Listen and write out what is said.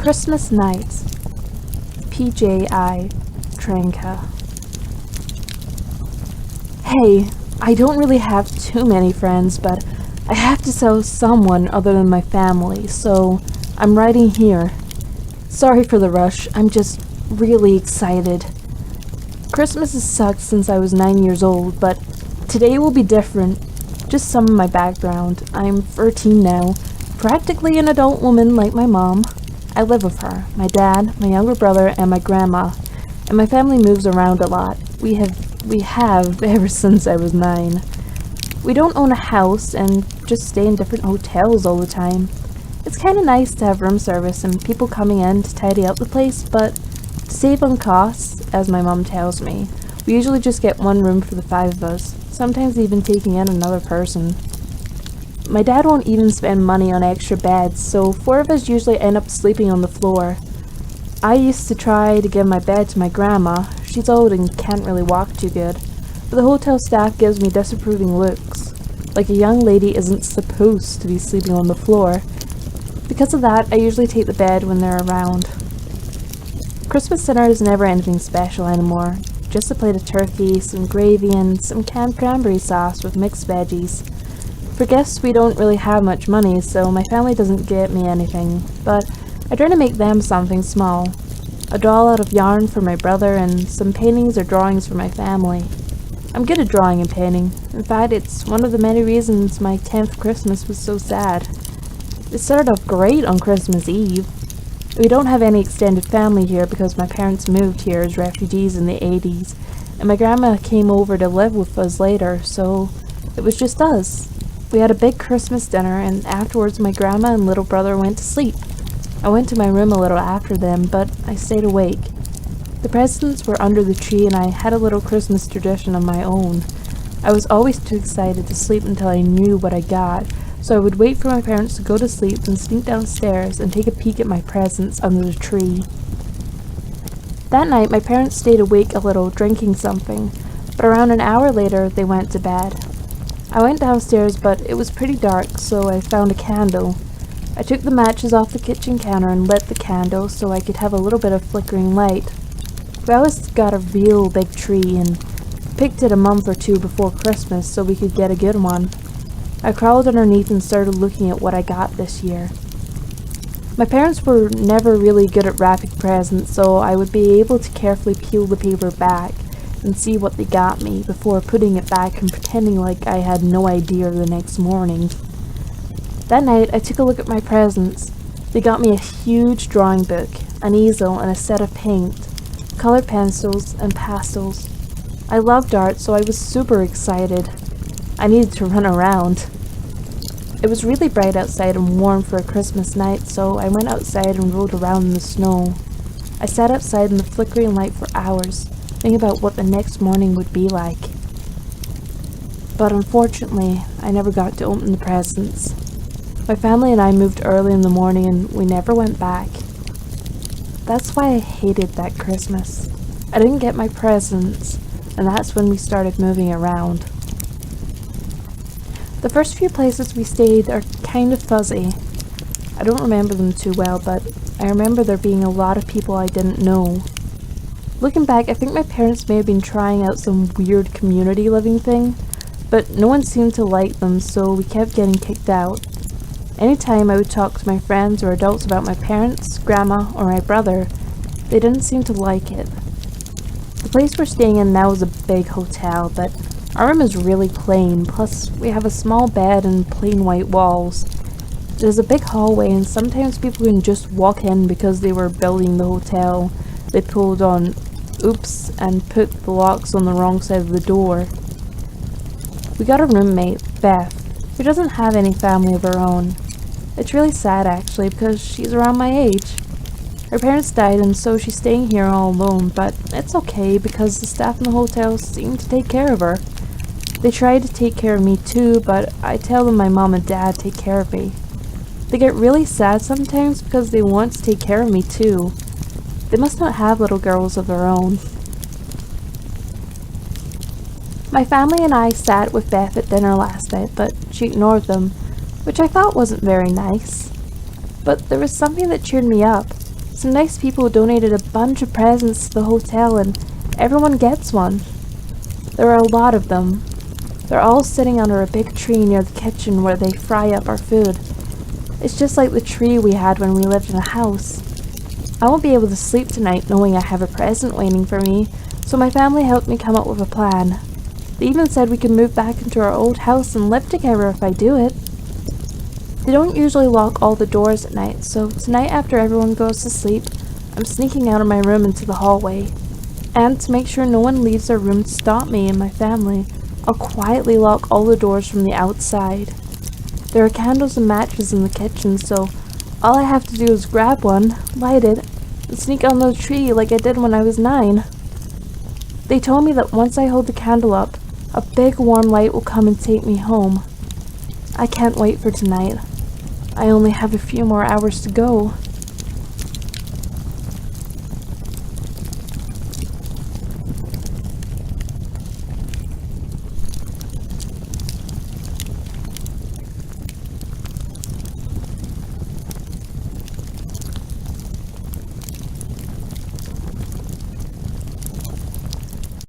Christmas Nights, PJI Tranca. Hey, I don't really have too many friends, but I have to tell someone other than my family, so I'm writing here. Sorry for the rush, I'm just really excited. Christmas has sucked since I was 9 years old, but today will be different. Just some of my background. I'm 13 now, practically an adult woman like my mom. I live with her, my dad, my younger brother, and my grandma, and my family moves around a lot. We have ever since I was 9. We don't own a house and just stay in different hotels all the time. It's kind of nice to have room service and people coming in to tidy up the place, but to save on costs, as my mom tells me, we usually just get one room for the 5 of us, sometimes even taking in another person. My dad won't even spend money on extra beds, so 4 of us usually end up sleeping on the floor. I used to try to give my bed to my grandma. She's old and can't really walk too good, but the hotel staff gives me disapproving looks, like a young lady isn't supposed to be sleeping on the floor. Because of that, I usually take the bed when they're around. Christmas dinner is never anything special anymore, just a plate of turkey, some gravy, and some canned cranberry sauce with mixed veggies. For guests, we don't really have much money, so my family doesn't get me anything, but I try to make them something small. A doll out of yarn for my brother, and some paintings or drawings for my family. I'm good at drawing and painting. In fact, it's one of the many reasons my 10th Christmas was so sad. It started off great on Christmas Eve. We don't have any extended family here because my parents moved here as refugees in the 80s, and my grandma came over to live with us later, so it was just us. We had a big Christmas dinner, and afterwards my grandma and little brother went to sleep. I went to my room a little after them, but I stayed awake. The presents were under the tree, and I had a little Christmas tradition of my own. I was always too excited to sleep until I knew what I got, so I would wait for my parents to go to sleep and sneak downstairs and take a peek at my presents under the tree. That night, my parents stayed awake a little, drinking something, but around an hour later, they went to bed. I went downstairs, but it was pretty dark, so I found a candle. I took the matches off the kitchen counter and lit the candle so I could have a little bit of flickering light. We always got a real big tree and picked it a month or 2 before Christmas so we could get a good one. I crawled underneath and started looking at what I got this year. My parents were never really good at wrapping presents, so I would be able to carefully peel the paper back and see what they got me before putting it back and pretending like I had no idea the next morning. That night, I took a look at my presents. They got me a huge drawing book, an easel, and a set of paint, colored pencils, and pastels. I loved art, so I was super excited. I needed to run around. It was really bright outside and warm for a Christmas night, so I went outside and rolled around in the snow. I sat outside in the flickering light for hours, thinking about what the next morning would be like. But unfortunately, I never got to open the presents. My family and I moved early in the morning and we never went back. That's why I hated that Christmas. I didn't get my presents, and that's when we started moving around. The first few places we stayed are kind of fuzzy. I don't remember them too well, but I remember there being a lot of people I didn't know. Looking back, I think my parents may have been trying out some weird community living thing, but no one seemed to like them, so we kept getting kicked out. Anytime I would talk to my friends or adults about my parents, grandma, or my brother, they didn't seem to like it. The place we're staying in now is a big hotel, but our room is really plain, plus we have a small bed and plain white walls. There's a big hallway, and sometimes people can just walk in because they were building the hotel. They pulled on oops and put the locks on the wrong side of the door. We got a roommate, Beth, who doesn't have any family of her own. It's really sad actually because she's around my age. Her parents died and so she's staying here all alone, but it's okay because the staff in the hotel seem to take care of her. They try to take care of me too, but I tell them my mom and dad take care of me. They get really sad sometimes because they want to take care of me too. They must not have little girls of their own. My family and I sat with Beth at dinner last night, but she ignored them, which I thought wasn't very nice. But there was something that cheered me up. Some nice people donated a bunch of presents to the hotel and everyone gets one. There are a lot of them. They're all sitting under a big tree near the kitchen where they fry up our food. It's just like the tree we had when we lived in a house. I won't be able to sleep tonight knowing I have a present waiting for me, so my family helped me come up with a plan. They even said we could move back into our old house and live together if I do it. They don't usually lock all the doors at night, so tonight after everyone goes to sleep, I'm sneaking out of my room into the hallway. And to make sure no one leaves their room to stop me and my family, I'll quietly lock all the doors from the outside. There are candles and matches in the kitchen, so all I have to do is grab one, light it, and sneak on the tree like I did when I was 9. They told me that once I hold the candle up, a big warm light will come and take me home. I can't wait for tonight. I only have a few more hours to go.